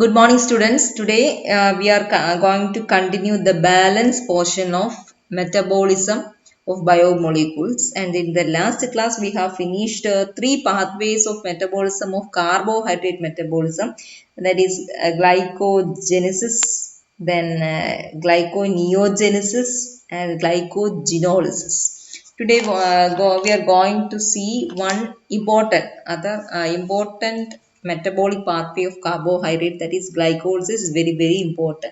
Good morning, students. Today we are going to continue the balance portion of metabolism of biomolecules. And in the last class, we have finished three pathways of metabolism of carbohydrate metabolism. That is glycogenesis, then glyconeogenesis, and glycogenolysis. Today, we are going to see one important metabolic pathway of carbohydrate, that is glycolysis, is very important.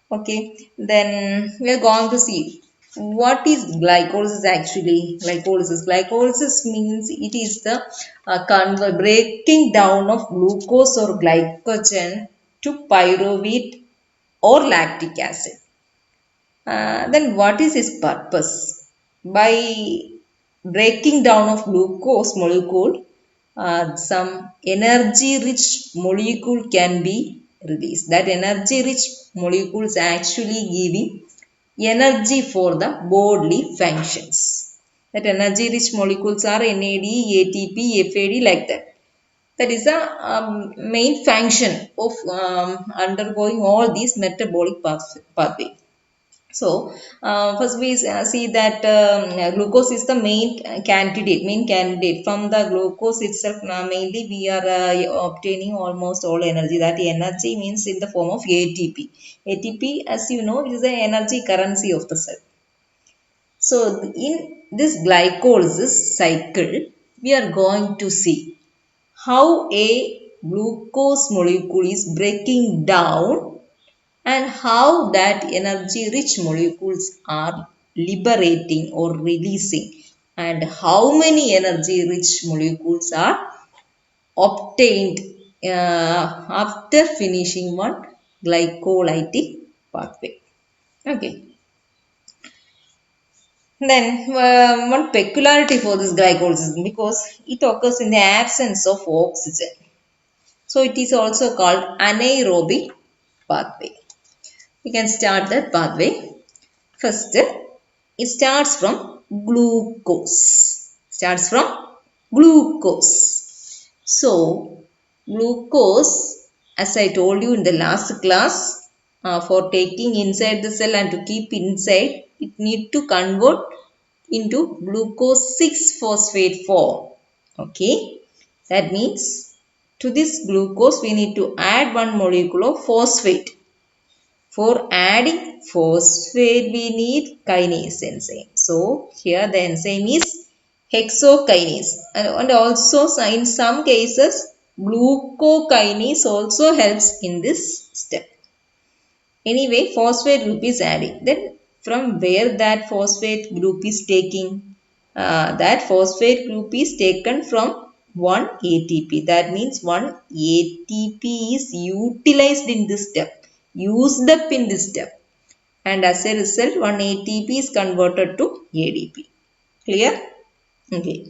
Okay, then we are going to see what is glycolysis actually. Glycolysis means it is the breaking down of glucose or glycogen to pyruvate or lactic acid. Then what is its purpose? By breaking down of glucose molecule, some energy-rich molecule can be released. That energy-rich molecule is actually giving energy for the bodily functions. That energy-rich molecules are NAD, ATP, FAD, like that. That is the main function of undergoing all these metabolic pathway. So, first we see that glucose is the main candidate. From the glucose itself, mainly we are obtaining almost all energy. That energy means in the form of ATP. ATP, as you know, is the energy currency of the cell. So, in this glycolysis cycle, we are going to see how a glucose molecule is breaking down and how that energy rich molecules are liberating or releasing, and how many energy rich molecules are obtained after finishing one glycolytic pathway. Okay, then one peculiarity for this glycolysis, because it occurs in the absence of oxygen, so it is also called anaerobic pathway. We can start that pathway. First, it starts from glucose. Starts from glucose. So, glucose, as I told you in the last class, for taking inside the cell and to keep inside, it need to convert into glucose 6-phosphate form. Okay, that means to this glucose we need to add one molecule of phosphate. For adding phosphate, we need kinase enzyme. So, here the enzyme is hexokinase. And also, in some cases, glucokinase also helps in this step. Anyway, phosphate group is adding. Then, from where that phosphate group is taking? That phosphate group is taken from one ATP. That means one ATP is utilized in this step, used up in this step, and as a result one ATP is converted to ADP. Clear? Okay.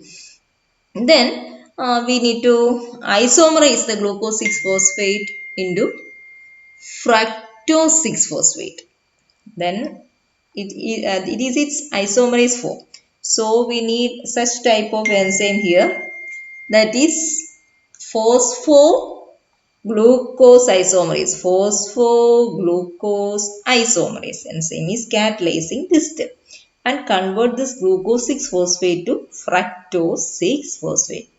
Then we need to isomerize the glucose 6-phosphate into fructose 6-phosphate. Then it is its isomerase form. So we need such type of enzyme here, that is phosphoglucose isomerase. Phosphoglucose isomerase enzyme is catalyzing this step and convert this glucose 6-phosphate to fructose 6-phosphate.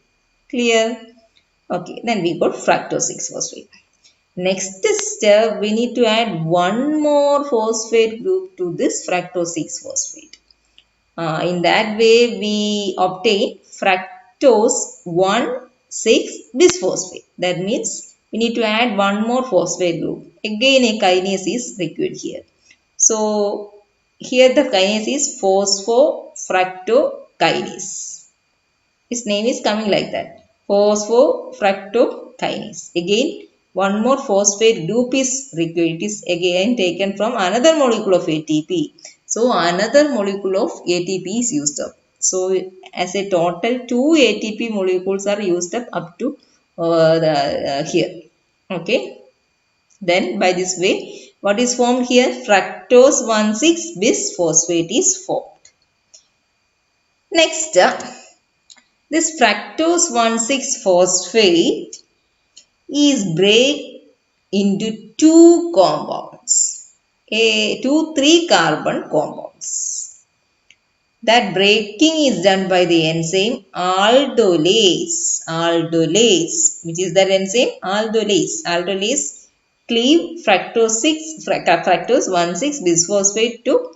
Clear? Okay, then we got fructose 6-phosphate. Next step, we need to add one more phosphate group to this fructose 6-phosphate. In that way, we obtain fructose 1,6-bisphosphate. That means we need to add one more phosphate group. Again, a kinase is required here. So, here the kinase is phosphofructokinase. Its name is coming like that. Phosphofructokinase. Again, one more phosphate group is required. It is again taken from another molecule of ATP. So, another molecule of ATP is used up. So, as a total 2 ATP molecules are used up to here. Okay. Then, by this way, what is formed here? Fructose 1,6-bisphosphate is formed. Next, this fructose 1,6-phosphate is into two compounds, two 3-carbon compounds. That breaking is done by the enzyme aldolase. Aldolase, which is that enzyme aldolase. Aldolase cleave fructose 1,6 bisphosphate to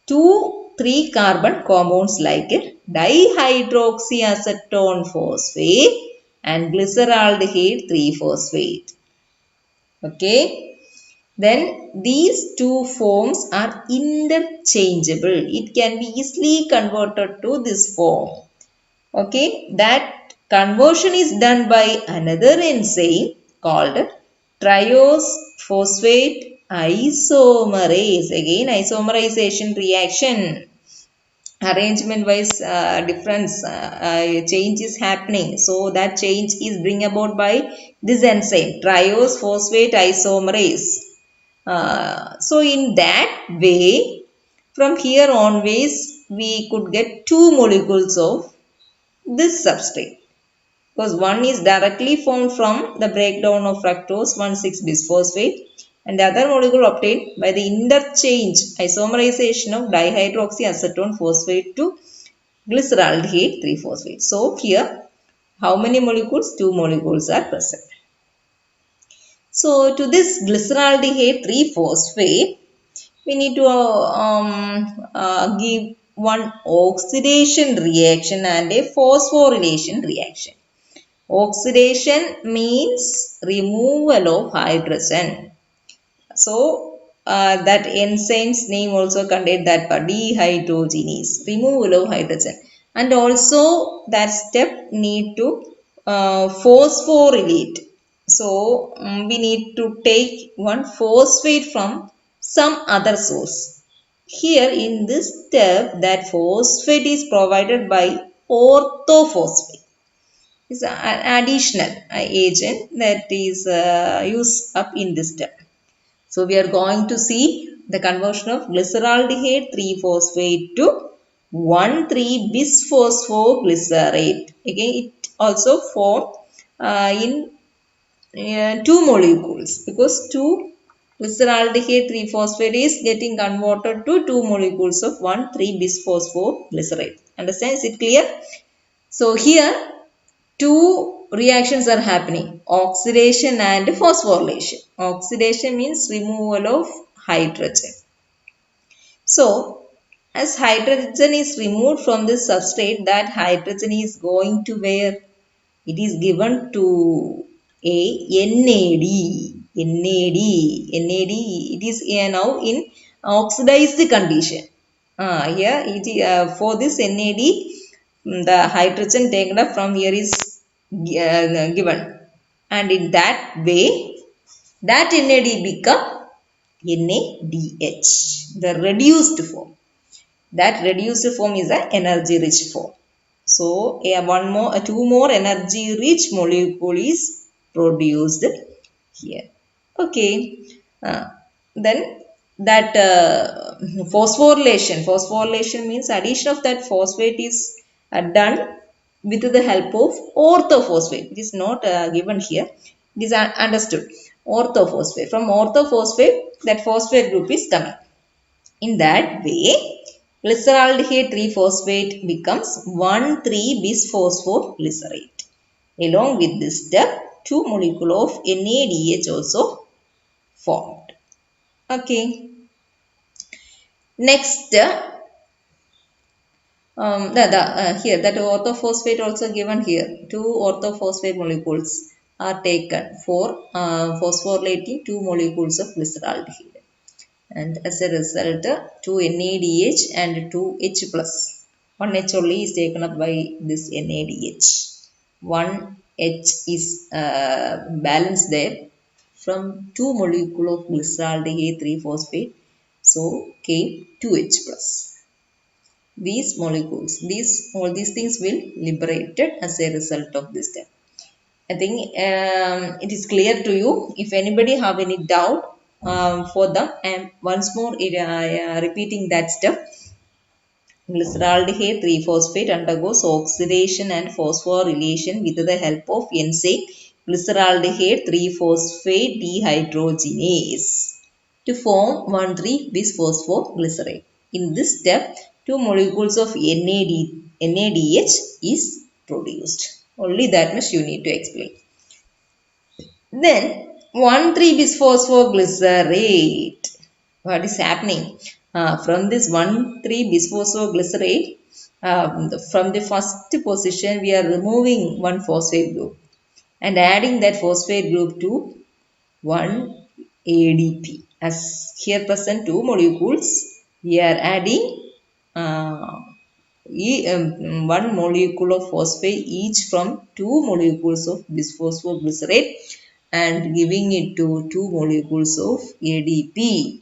two 3-carbon compounds like dihydroxyacetone phosphate and glyceraldehyde 3-phosphate. Okay. Then these two forms are interchangeable. It can be easily converted to this form. Okay, that conversion is done by another enzyme called triose phosphate isomerase. Again, isomerization reaction. Arrangement wise difference change is happening, so that change is bring about by this enzyme triose phosphate isomerase. So in that way, from here onwards we could get two molecules of this substrate, because one is directly formed from the breakdown of fructose 1,6 bisphosphate and the other molecule obtained by the interchange isomerization of dihydroxyacetone phosphate to glyceraldehyde 3-phosphate. So here how many molecules? Two molecules are present. So to this glyceraldehyde 3-phosphate we need to give one oxidation reaction and a phosphorylation reaction. Oxidation means removal of hydrogen. So that enzyme's name also contains that part, dehydrogenase, removal of hydrogen. And also that step need to phosphorylate. So we need to take one phosphate from some other source. Here in this step, that phosphate is provided by orthophosphate. Is an additional agent that is used up in this step. So we are going to see the conversion of glyceraldehyde 3-phosphate to 1,3-bisphosphoglycerate. Again, it also form in two molecules, because two glyceraldehyde 3-phosphate is getting converted to two molecules of 1,3-bisphosphoglycerate. Understand? Is it clear? So here two reactions are happening, oxidation and phosphorylation. Oxidation means removal of hydrogen. So as hydrogen is removed from this substrate, that hydrogen is going to where? It is given to a NAD. NAD, it is now in oxidized condition. Here for this NAD, the hydrogen taken up from here is given, and in that way that NAD become NADH, the reduced form. That reduced form is an energy rich form. So two more energy rich molecule is produced here. Okay. Then that phosphorylation means addition of that phosphate is done with the help of orthophosphate. It is not given here. It is understood. Orthophosphate. From orthophosphate, that phosphate group is coming. In that way, glyceraldehyde 3-phosphate becomes 1,3-bisphosphoglycerate. Along with this step, two molecule of NADH also formed. Okay. Next, here that orthophosphate also given here. Two orthophosphate molecules are taken for phosphorylating two molecules of glyceraldehyde. And as a result, two NADH and two H plus. One H only is taken up by this NADH. One H is balanced there from two molecule of glyceraldehyde 3-phosphate. So came 2H plus. These molecules, all these things will liberated as a result of this step. I think it is clear to you. If anybody have any doubt for them, and once more repeating that step. Glyceraldehyde 3-phosphate undergoes oxidation and phosphorylation with the help of enzyme glyceraldehyde 3-phosphate dehydrogenase to form 1,3-bisphosphoglycerate. In this step, 2 molecules of NADH is produced. Only that much you need to explain. Then 1,3-bisphosphoglycerate. What is happening? From this 1,3-bisphosphoglycerate, from the first position, we are removing one phosphate group and adding that phosphate group to one ADP. As here present 2 molecules, we are adding uh, 1 molecule of phosphate each from 2 molecules of bisphosphoglycerate and giving it to 2 molecules of ADP.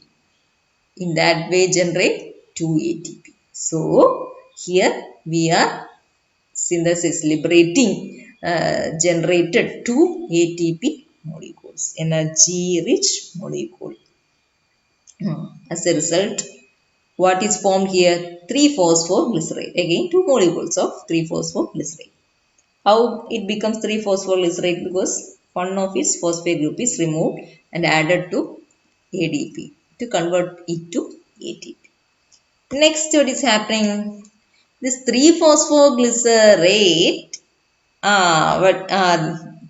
In that way generate 2 ATP. So here we are synthesis liberating generated 2 ATP molecules, energy rich molecule. As a result, what is formed here? 3-phosphoglycerate. Again 2 molecules of 3-phosphoglycerate. How it becomes 3-phosphoglycerate? Because one of its phosphate group is removed and added to ADP to convert it to ATP. Next, what is happening? This 3-phosphoglycerate,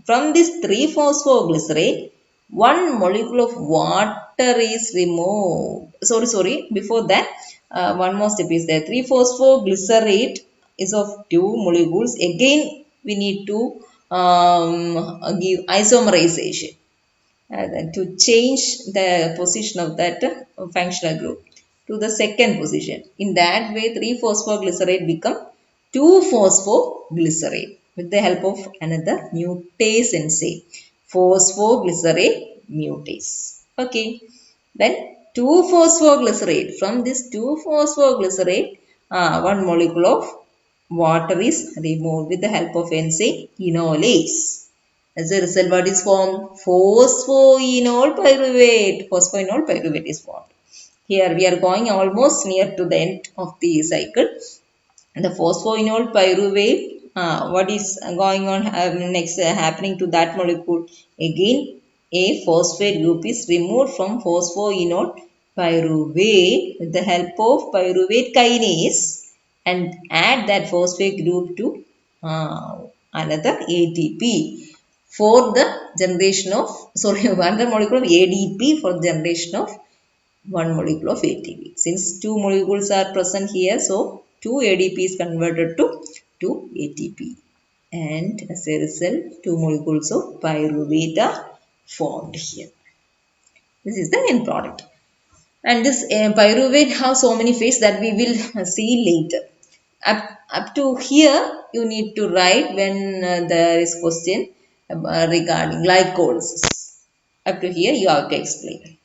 from this 3-phosphoglycerate, one molecule of water is removed. Sorry. Before that, one more step is there. 3-phosphoglycerate is of 2 molecules. Again, we need to give isomerization to change the position of that functional group to the second position. In that way, 3-phosphoglycerate become 2-phosphoglycerate with the help of another mutase enzyme, phosphoglycerate mutase. Okay. Then 2-phosphoglycerate. From this 2-phosphoglycerate, one molecule of water is removed with the help of enzyme enolase. As a result, what is formed? Phosphoenol pyruvate. Phosphoenol pyruvate is formed. Here we are going almost near to the end of the cycle. The phosphoenol pyruvate, what is going on next happening to that molecule? Again, a phosphate group is removed from phosphoenol pyruvate with the help of pyruvate kinase and add that phosphate group to another ATP for the generation of, another molecule of ADP for the generation of one molecule of ATP. Since 2 molecules are present here, so 2 ADP is converted to 2 ATP. And as a result, 2 molecules of pyruvate are formed here. This is the end product. And this pyruvate has so many phases that we will see later. Up to here, you need to write when there is question regarding glycolysis. Up to here, you have to explain.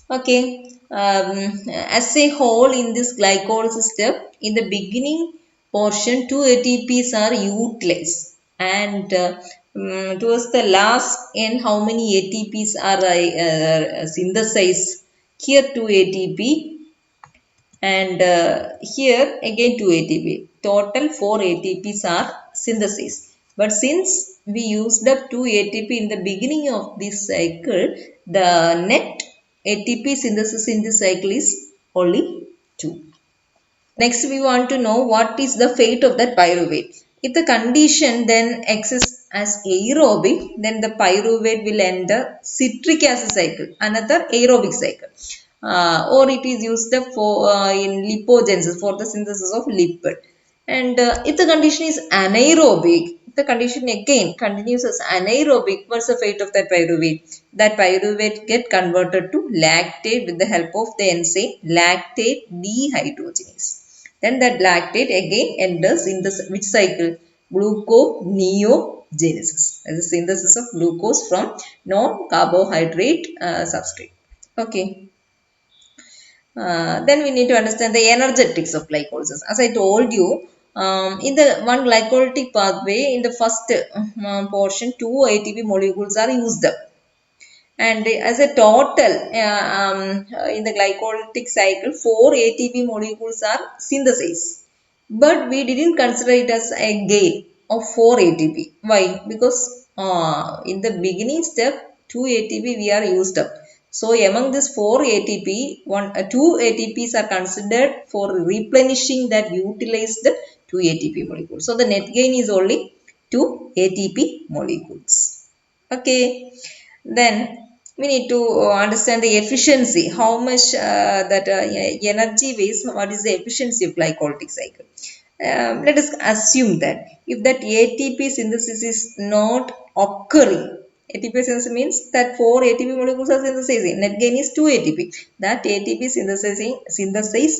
Okay, as a whole in this glycolysis step, in the beginning portion 2 ATPs are utilized and towards the last end how many ATPs are synthesized? Here 2 ATP and here again 2 ATP. Total 4 ATPs are synthesized. But since we used up 2 ATP in the beginning of this cycle, the net ATP synthesis in this cycle is only 2. Next, we want to know what is the fate of that pyruvate. If the condition then exists as aerobic, then the pyruvate will enter citric acid cycle, another aerobic cycle. Or it is used for in lipogenesis for the synthesis of lipid. And if the condition is anaerobic, the condition again continues as anaerobic, what's the fate of that pyruvate? That pyruvate get converted to lactate with the help of the enzyme lactate dehydrogenase. Then that lactate again enters in the which cycle? Gluconeogenesis, as a synthesis of glucose from non-carbohydrate substrate. Okay. Then we need to understand the energetics of glycolysis. As I told you, in the one glycolytic pathway, in the first portion, 2 ATP molecules are used up. And as a total, in the glycolytic cycle, 4 ATP molecules are synthesized. But we didn't consider it as a gain of 4 ATP. Why? Because in the beginning step 2 ATP we are used up. So among this 4 ATP, 2 ATPs are considered for replenishing that utilized 2 ATP molecules. So the net gain is only 2 ATP molecules. Okay. Then we need to understand the efficiency, how much that energy waste, what is the efficiency of glycolytic cycle. Let us assume that if that ATP synthesis is not occurring, ATP synthesis means that 4 ATP molecules are synthesizing, net gain is 2 ATP. That ATP synthesis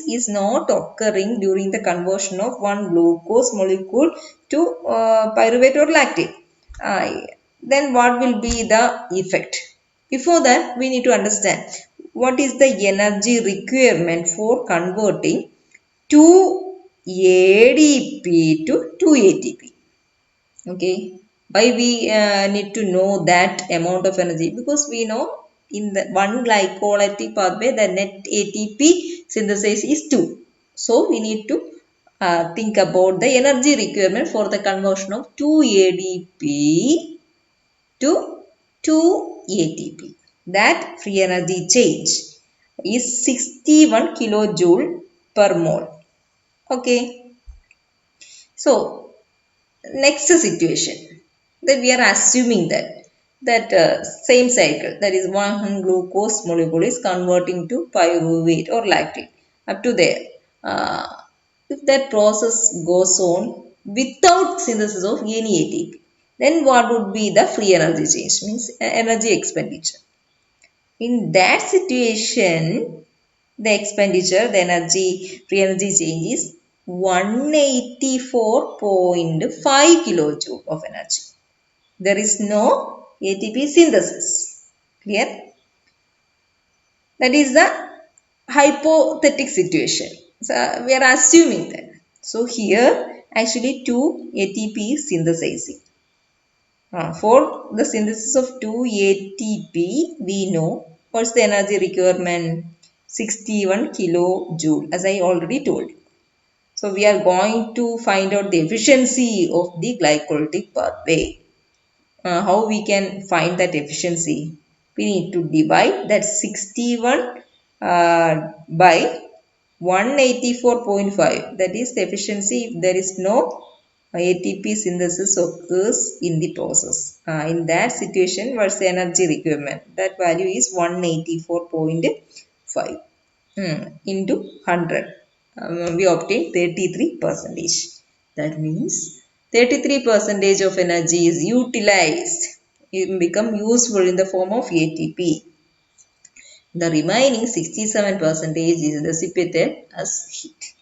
is not occurring during the conversion of one glucose molecule to pyruvate or lactate. Then what will be the effect? Before that, we need to understand what is the energy requirement for converting 2 ADP to 2 ATP. Okay, why we need to know that amount of energy? Because we know in the one glycolytic pathway the net ATP synthesis is 2. So we need to think about the energy requirement for the conversion of 2 ADP to 2 ATP. That free energy change is 61 kilojoule per mole. Okay. So next situation that we are assuming that same cycle, that is one glucose molecule is converting to pyruvate or lactate up to there. Uh, if that process goes on without synthesis of any ATP, then what would be the free energy change? Means energy expenditure. In that situation, the expenditure, the free energy change is 184.5 kilojoule of energy. There is no ATP synthesis. Clear? That is the hypothetical situation. So we are assuming that. So here actually 2 ATP is synthesizing. For the synthesis of 2 ATP, we know what's the energy requirement? 61 kilojoule, as I already told you. So we are going to find out the efficiency of the glycolytic pathway. How we can find that efficiency? We need to divide that 61 by 184.5. That is the efficiency if there is no ATP synthesis occurs in the process. In that situation, what's the energy requirement? That value is 184.5 into 100. We obtain 33 percentage. That means 33 percentage of energy is utilized. It become useful in the form of ATP. The remaining 67 percentage is dissipated as heat.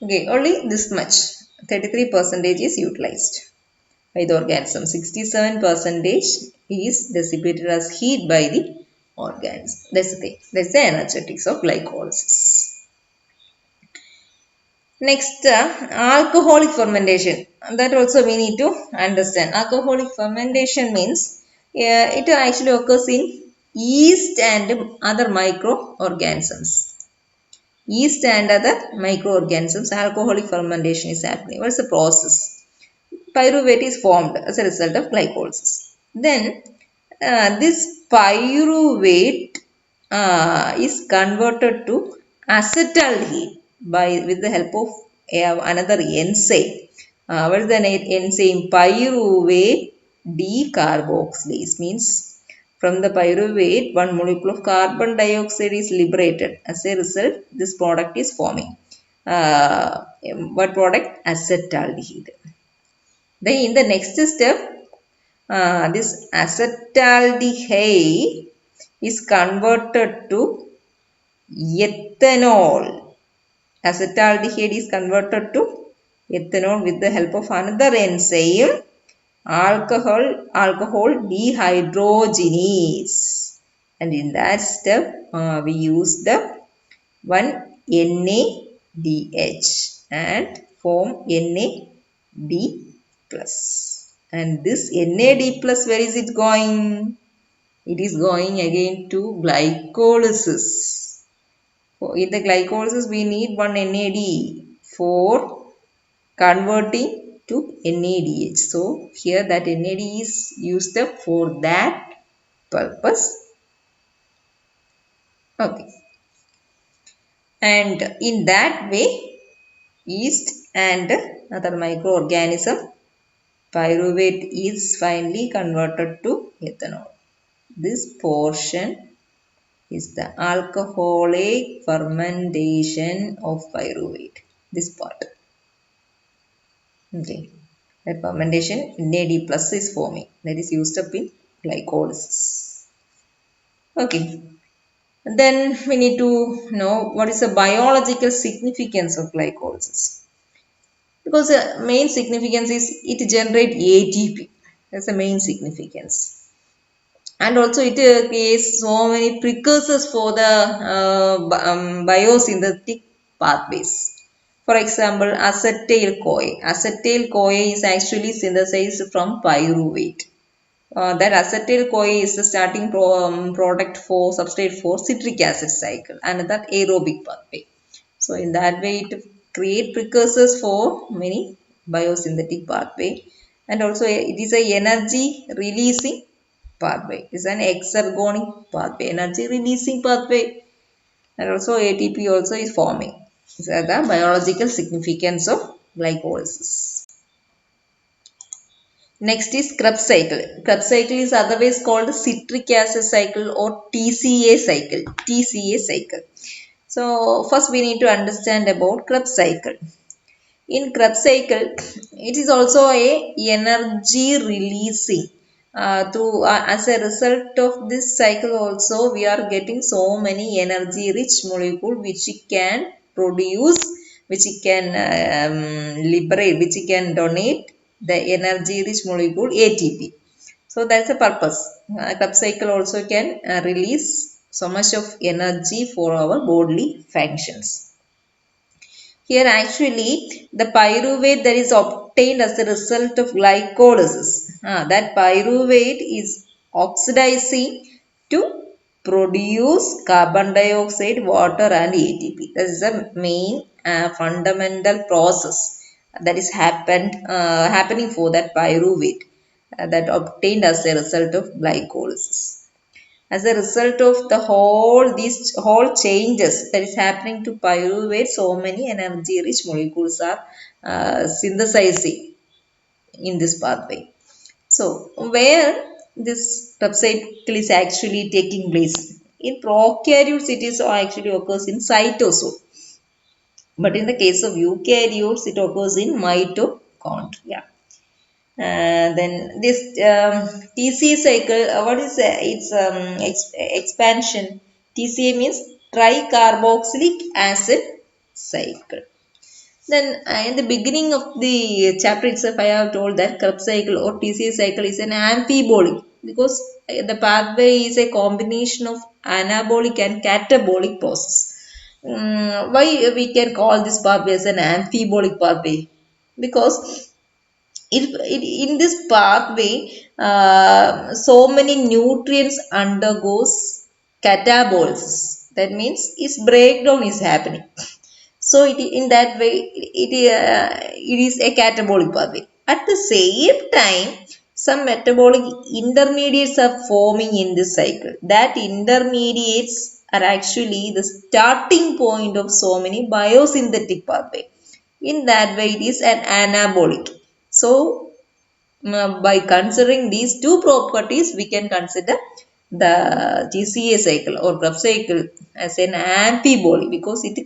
Okay, only this much. 33 percentage is utilized by the organism. 67 percentage is dissipated as heat by the organs. That's the thing. That's the energetics of glycolysis. Next, alcoholic fermentation. That also we need to understand. Alcoholic fermentation means it actually occurs in yeast and other microorganisms. Yeast and other microorganisms, alcoholic fermentation is happening. What is the process? Pyruvate is formed as a result of glycolysis. Then this pyruvate is converted to acetaldehyde with the help of another enzyme. What is the enzyme? Pyruvate decarboxylase means from the pyruvate, one molecule of carbon dioxide is liberated. As a result, this product is forming. What product? Acetaldehyde. Then in the next step, this acetaldehyde is converted to ethanol. Acetaldehyde is converted to ethanol with the help of another enzyme, alcohol dehydrogenase. And in that step, we use the one NADH and form NAD plus. And this NAD plus, where is it going? It is going again to glycolysis. In the glycolysis, we need one NAD for converting to NADH. So here that NAD is used up for that purpose. Okay. And in that way, yeast and other microorganism pyruvate is finally converted to ethanol. This portion is the alcoholic fermentation of pyruvate. This part. Okay. That fermentation NAD plus is forming. That is used up in glycolysis. Okay. Then we need to know what is the biological significance of glycolysis. Because the main significance is it generates ATP. That's the main significance. And also it creates so many precursors for the biosynthetic pathways. For example, acetyl-CoA. Acetyl-CoA is actually synthesized from pyruvate. That acetyl-CoA is the starting product for substrate for citric acid cycle and that aerobic pathway. So in that way it create precursors for many biosynthetic pathway, and also it is a energy releasing pathway. It's an exergonic pathway, energy releasing pathway, and also ATP also is forming. These are the biological significance of glycolysis. Next is Krebs cycle. Krebs cycle is otherwise called citric acid cycle or TCA cycle. TCA cycle. So first we need to understand about Krebs cycle. In Krebs cycle, it is also a energy releasing. As a result of this cycle also, we are getting so many energy rich molecule which it can produce, which it can liberate, which it can donate the energy rich molecule ATP. So that's the purpose. Krebs cycle also can release so much of energy for our bodily functions. Here actually the pyruvate that is obtained as a result of glycolysis. That pyruvate is oxidizing to produce carbon dioxide, water and ATP. That is the main fundamental process that is happening for that pyruvate that obtained as a result of glycolysis. As a result of the these whole changes that is happening to pyruvate, so many energy rich molecules are synthesizing in this pathway. So where this Krebs cycle is actually taking place? In prokaryotes it is actually occurs in cytosol, but in the case of eukaryotes it occurs in mitochondria. Then this TCA cycle, what is its expansion? TCA means tricarboxylic acid cycle. Then in the beginning of the chapter itself, I have told that Krebs cycle or TCA cycle is an amphibolic because the pathway is a combination of anabolic and catabolic process. Why we can call this pathway as an amphibolic pathway? Because in this pathway, so many nutrients undergoes catabolism. That means its breakdown is happening. So in that way, it is a catabolic pathway. At the same time, some metabolic intermediates are forming in this cycle. That intermediates are actually the starting point of so many biosynthetic pathway. In that way, it is an anabolic. So by considering these two properties, we can consider the TCA cycle or Krebs cycle as an amphibolic because it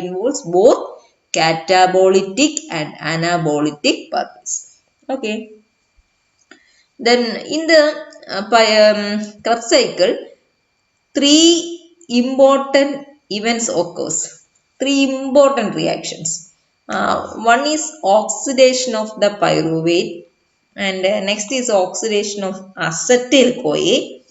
involves both catabolytic and anabolic pathways. Okay. Then in the Krebs cycle, three important events occurs. Three important reactions. One is oxidation of the pyruvate, and next is oxidation of acetyl-CoA,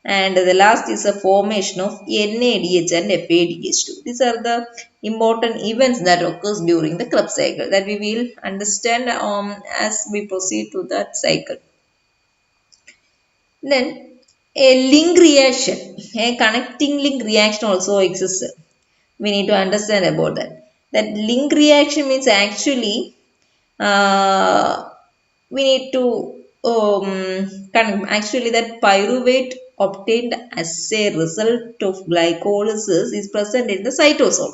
and the last is a formation of NADH and FADH2. These are the important events that occurs during the Krebs cycle that we will understand as we proceed to that cycle. Then a link reaction, a connecting link reaction also exists. We need to understand about that. That link reaction means actually uh, we need to actually that pyruvate obtained as a result of glycolysis is present in the cytosol.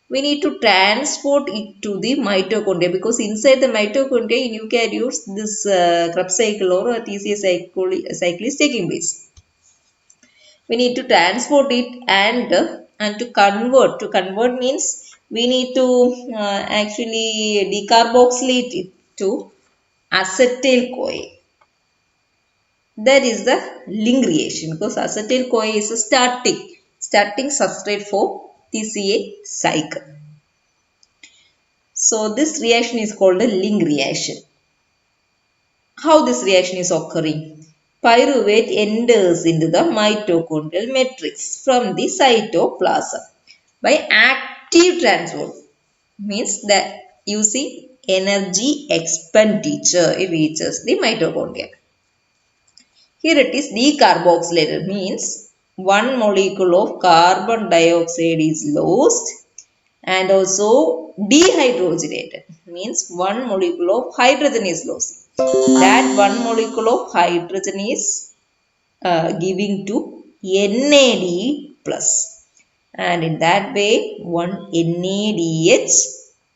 We need to transport it to the mitochondria because inside the mitochondria in eukaryotes this Krebs cycle or a TCA cycle is taking place. We need to transport it and to convert means we need to actually decarboxylate it to acetyl CoA. That is the link reaction because acetyl CoA is a starting substrate for TCA cycle. So this reaction is called a link reaction. How this reaction is occurring? Pyruvate enters into the mitochondrial matrix from the cytoplasm by active transport. Means that using energy expenditure it reaches the mitochondria. Here it is decarboxylated means one molecule of carbon dioxide is lost and also dehydrogenated means one molecule of hydrogen is lost. That one molecule of hydrogen is giving to NAD plus and in that way one NADH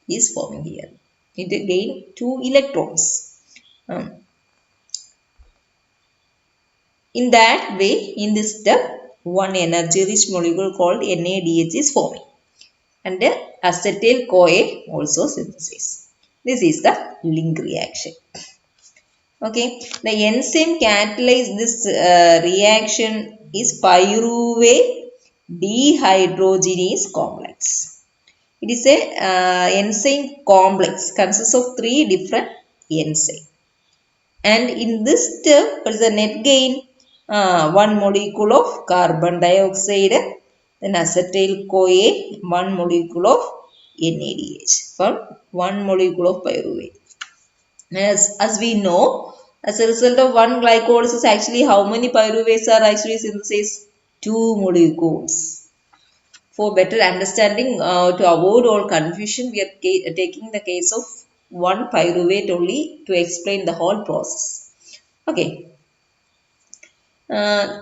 is forming here. It gain 2 electrons. In that way, in this step, one energy-rich molecule called NADH is forming and the acetyl CoA also synthesis. This is the link reaction. Okay, the enzyme catalyze this reaction is pyruvate dehydrogenase complex. It is a enzyme complex consists of 3 different enzymes. And in this step, what is the net gain? One molecule of carbon dioxide, then acetyl CoA, one molecule of NADH from one molecule of pyruvate. As we know, as a result of one glycolysis, actually how many pyruvates are actually synthesized? 2 molecules. For better understanding, to avoid all confusion, we are taking the case of one pyruvate only to explain the whole process. Okay. Uh,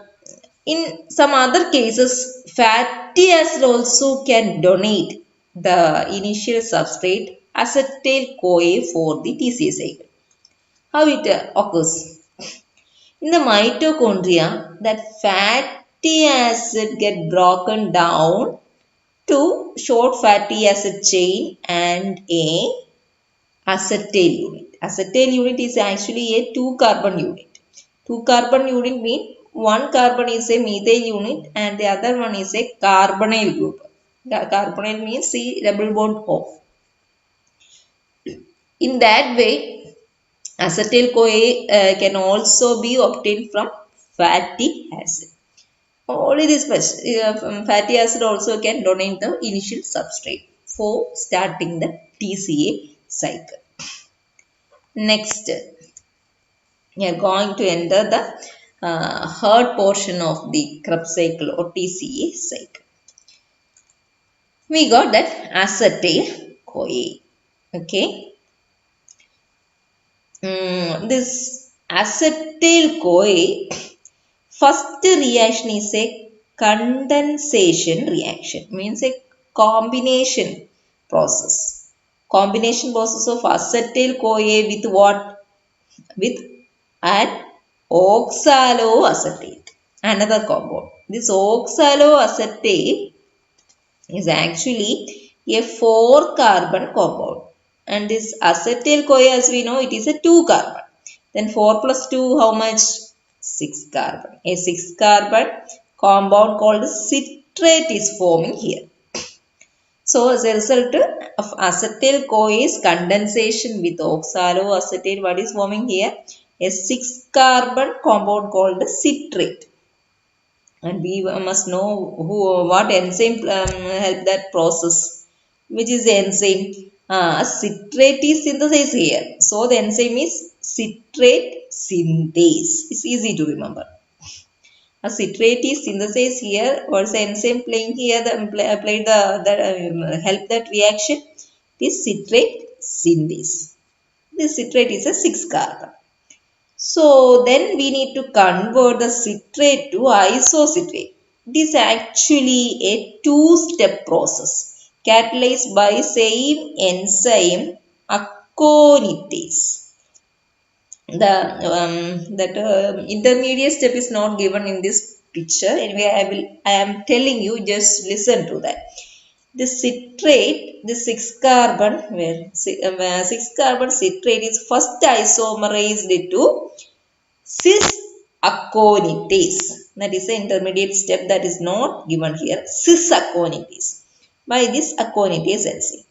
in some other cases, fatty acid also can donate the initial substrate acetyl CoA for the TCA cycle. How it occurs? In the mitochondria, that fatty acid get broken down to short fatty acid chain and a acetyl unit. Acetyl unit is actually a 2 carbon unit. 2 carbon unit mean one carbon is a methyl unit and the other one is a carbonyl group. Carbonyl means C double bond O. In that way, acetyl CoA can also be obtained from fatty acid. Only this much, fatty acid also can donate the initial substrate for starting the TCA cycle. Next, we are going to enter the third portion of the Krebs cycle or TCA cycle. We got that acetyl CoA. Okay. This acetyl CoA first reaction is a condensation reaction, means a combination process. Combination process of acetyl CoA with what? With an oxaloacetate, another compound. This oxaloacetate is actually a 4 carbon compound and this acetyl CoA, as we know, it is a 2 carbon. Then 4 plus 2 how much? 6 carbon. A 6 carbon compound called citrate is forming here. So as a result of acetyl CoA's condensation with oxaloacetate, what is forming here? A 6 carbon compound called citrate. And we must know what enzyme help that process. Which is the enzyme? Citrate is synthesized here. So the enzyme is citrate synthase. It's easy to remember. A citrate is synthesized here. What's the enzyme playing here? Help that reaction? It is citrate synthase. This citrate is a 6 carbon. So then we need to convert the citrate to isocitrate. It is actually a two-step process catalyzed by same enzyme aconitase. The that intermediate step is not given in this picture. Anyway, I am telling you, just listen to that. The citrate, the 6 carbon, where 6 carbon citrate is first isomerized to cis aconitase. That is the intermediate step that is not given here. Cis aconitase by this aconitase enzyme.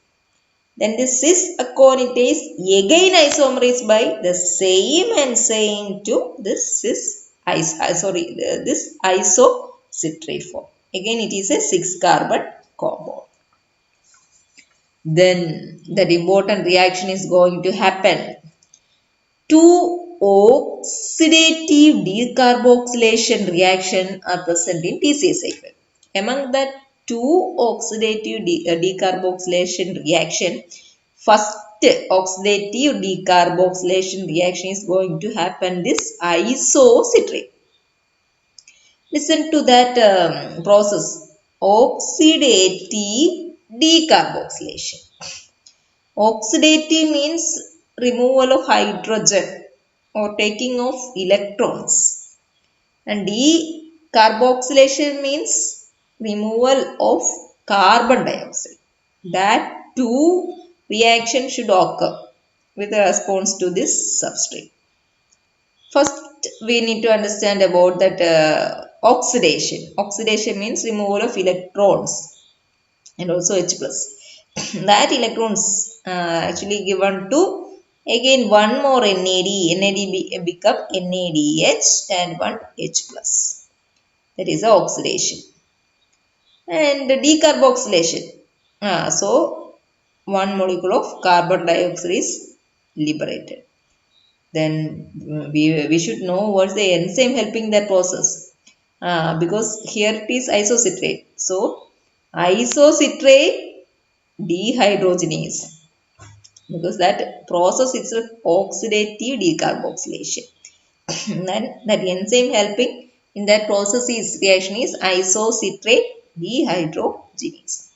Then this cis aconitase again isomerized by the same enzyme to this this isocitrate form. Again, it is a 6 carbon compound. Then that important reaction is going to happen. Two oxidative decarboxylation reaction are present in TCA cycle. Among that two oxidative decarboxylation reaction, first oxidative decarboxylation reaction is going to happen this isocitrate. Listen to that process. Oxidative decarboxylation. Oxidative means removal of hydrogen or taking of electrons. And decarboxylation means removal of carbon dioxide. That two reactions should occur with a response to this substrate. First, we need to understand about that oxidation. Oxidation means removal of electrons and also H plus. That electrons actually given to again one more NAD. NAD become NADH and one H plus. That is the oxidation. And the decarboxylation. So one molecule of carbon dioxide is liberated. Then we should know what's the enzyme helping that process. Because here it is isocitrate. So isocitrate dehydrogenase, because that process itself oxidative decarboxylation. Then that enzyme helping in that process is reaction is isocitrate dehydrogenase.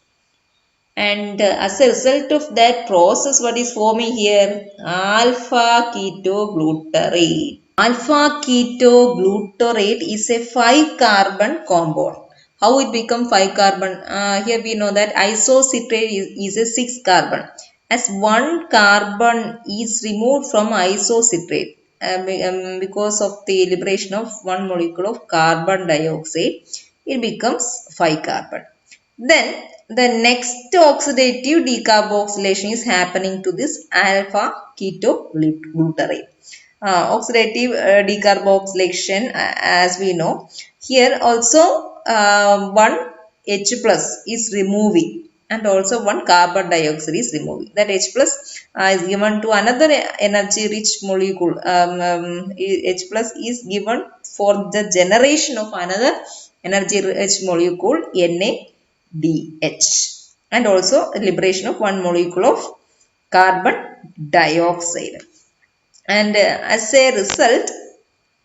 And as a result of that process, what is forming here? Alpha ketoglutarate. Alpha ketoglutarate is a 5 carbon compound. How it become 5 carbon? Here we know that isocitrate is a 6 carbon. As one carbon is removed from isocitrate because of the liberation of one molecule of carbon dioxide, it becomes 5 carbon. Then the next oxidative decarboxylation is happening to this alpha ketoglutarate. Oxidative decarboxylation, as we know, here also one H plus is removing and also one carbon dioxide is removing. That H plus is given to another energy rich molecule. H plus is given for the generation of another energy rich molecule NADH, and also liberation of one molecule of carbon dioxide. And as a result,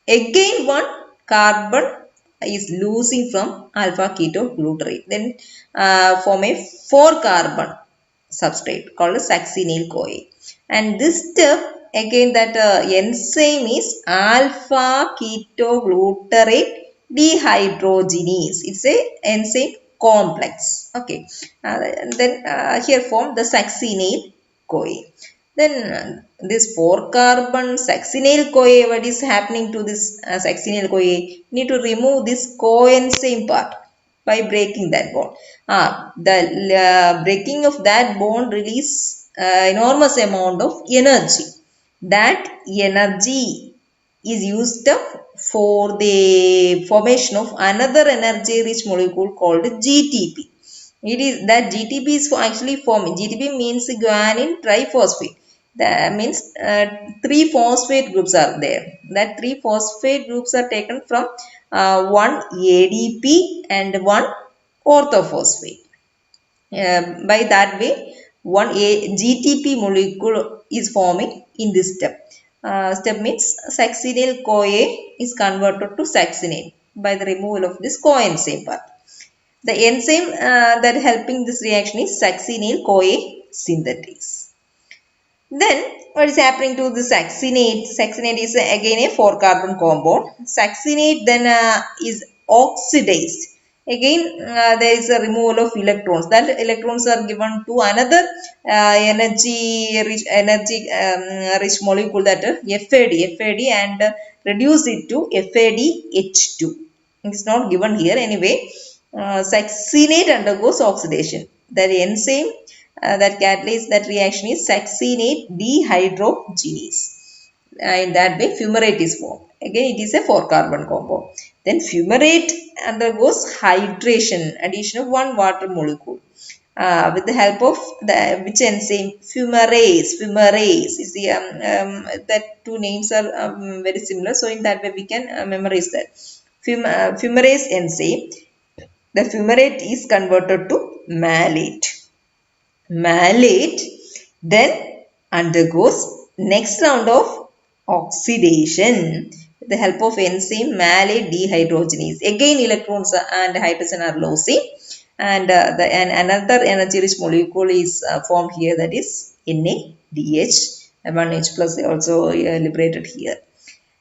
again one carbon is losing from alpha ketoglutarate. Then form a 4 carbon substrate called succinyl CoA. And this step again that enzyme is alpha ketoglutarate dehydrogenase. It's a enzyme complex. Okay. Then here form the succinyl CoA. Then this 4 carbon succinyl CoA, what is happening to this succinyl CoA? Need to remove this coenzyme part by breaking that bond. The breaking of that bond release enormous amount of energy. That energy is used up for the formation of another energy rich molecule called GTP. It is that GTP is actually forming. GTP means guanine triphosphate. That means 3 phosphate groups are there. That 3 phosphate groups are taken from one ADP and one orthophosphate. By that way, GTP molecule is forming in this step. Step means succinyl CoA is converted to succinate by the removal of this coenzyme part. The enzyme that helping this reaction is succinyl CoA synthetase. Then what is happening to the succinate? Succinate is again a 4-carbon compound. Succinate then is oxidized. Again there is a removal of electrons. That electrons are given to another energy rich molecule, that FAD and reduce it to FADH2. It is not given here anyway. Succinate undergoes oxidation. The enzyme that catalyzes that reaction is succinate dehydrogenase. In that way, fumarate is formed. Again, it is a 4-carbon compound. Then fumarate undergoes hydration, addition of one water molecule. With the help of which enzyme? Fumarase. Fumarase is the that two names are very similar. So in that way, we can memorize that. Fumarase enzyme. The fumarate is converted to malate. Malate then undergoes next round of oxidation with the help of enzyme malate dehydrogenase. Again, electrons and hydrogen are losing, and another energy-rich molecule is formed here, that is NADH. 1H plus also liberated here.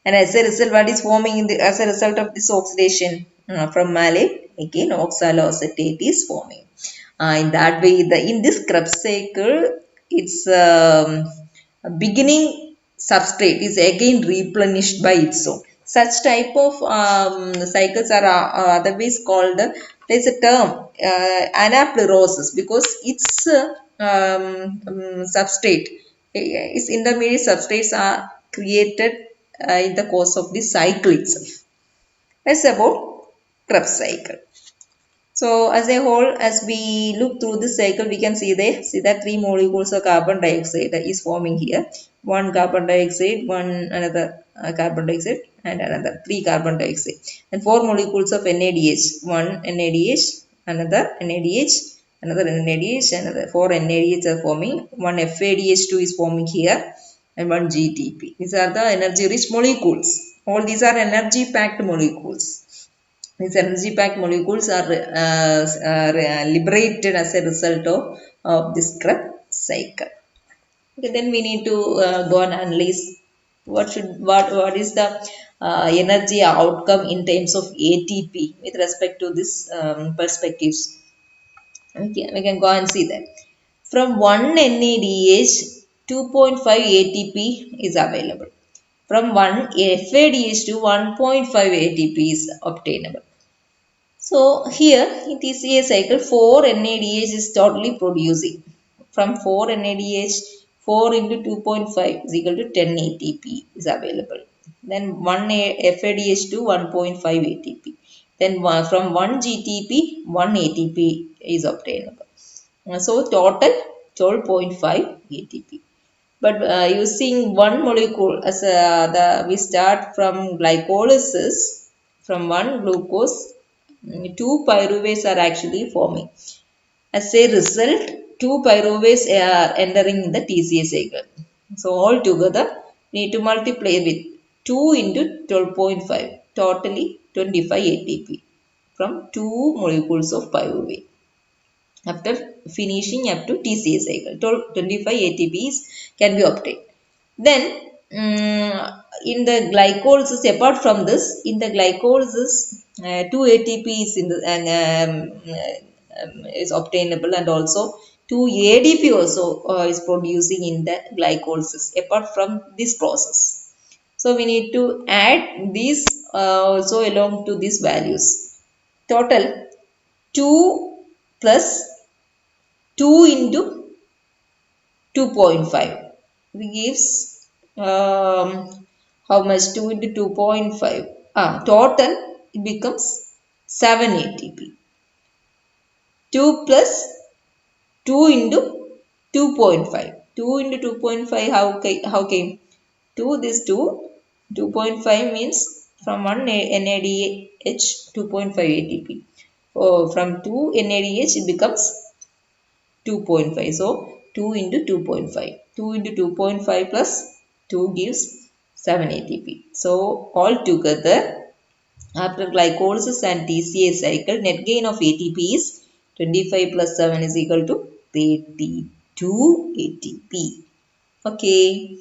And as a result, what is forming as a result of this oxidation from malate? Again, oxaloacetate is forming. In that way, in this Krebs cycle, its beginning substrate is again replenished by its own. Such type of cycles are otherwise called, there is a term, anaplerosis, because its substrate, its intermediate substrates are created in the course of the cycle itself. That's about Krebs cycle. So as a whole, as we look through this cycle, we can see that 3 molecules of carbon dioxide is forming here. One carbon dioxide, one another carbon dioxide, and another 3 carbon dioxide. And 4 molecules of NADH. One NADH, another NADH, another NADH, another 4 NADH are forming. One FADH2 is forming here, and one GTP. These are the energy-rich molecules. All these are energy-packed molecules. These energy-packed molecules are liberated as a result of this Krebs cycle. Okay, then we need to go and analyze what is the energy outcome in terms of ATP with respect to this perspectives. Okay, we can go and see that. From 1 NADH, 2.5 ATP is available. From 1 FADH to 1.5 ATP is obtainable. So here it is a cycle 4 NADH is totally producing. From 4 NADH, 4 into 2.5 is equal to 10 ATP is available. Then 1 FADH to 1.5 ATP. Then from 1 GTP, 1 ATP is obtainable. So total 12.5 ATP. But using one molecule as we start from glycolysis, from one glucose, 2 pyruvates are actually forming. As a result, 2 pyruvates are entering in the TCA cycle. So all together, we need to multiply with 2 into 12.5, totally 25 ATP from 2 molecules of pyruvate. After finishing up to TCA cycle, 25 ATPs can be obtained. Then in the glycolysis, apart from this, in the glycolysis, 2 ATPs is obtainable, and also 2 ADP also is producing in the glycolysis apart from this process. So we need to add these also along to these values. Total 2 plus 2 into 2.5 gives how much? 2 into 2.5. Total it becomes 7 ATP. 2 plus 2 into 2.5. 2 into 2.5, how came? 2, this 2, 2.5 means from 1 NADH 2.5 ATP. From 2 NADH it becomes 2.5. So 2 into 2.5. 2 into 2.5 plus 2 gives 7 ATP. So altogether, after glycolysis and TCA cycle, net gain of ATP is 25 plus 7 is equal to 32 ATP. Okay.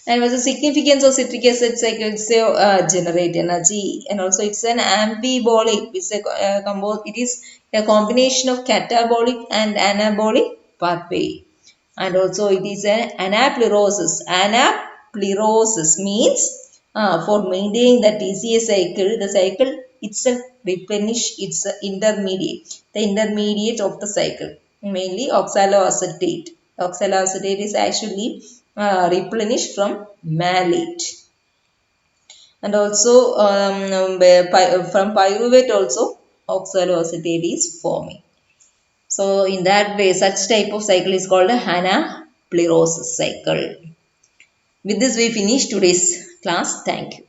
And what's the significance of citric acid cycle? It's a generate energy, and also it's an ambibolic. It's a it is a combination of catabolic and anabolic pathway, and also it is an anaplerosis. Anaplerosis means for maintaining the TCA cycle, the cycle itself replenish its the intermediate of the cycle, mainly oxaloacetate. Oxaloacetate is actually replenished from malate, and also from pyruvate also oxaloacetate is forming. So in that way, such type of cycle is called a anaplerosis cycle. With this we finish today's class. Thank you.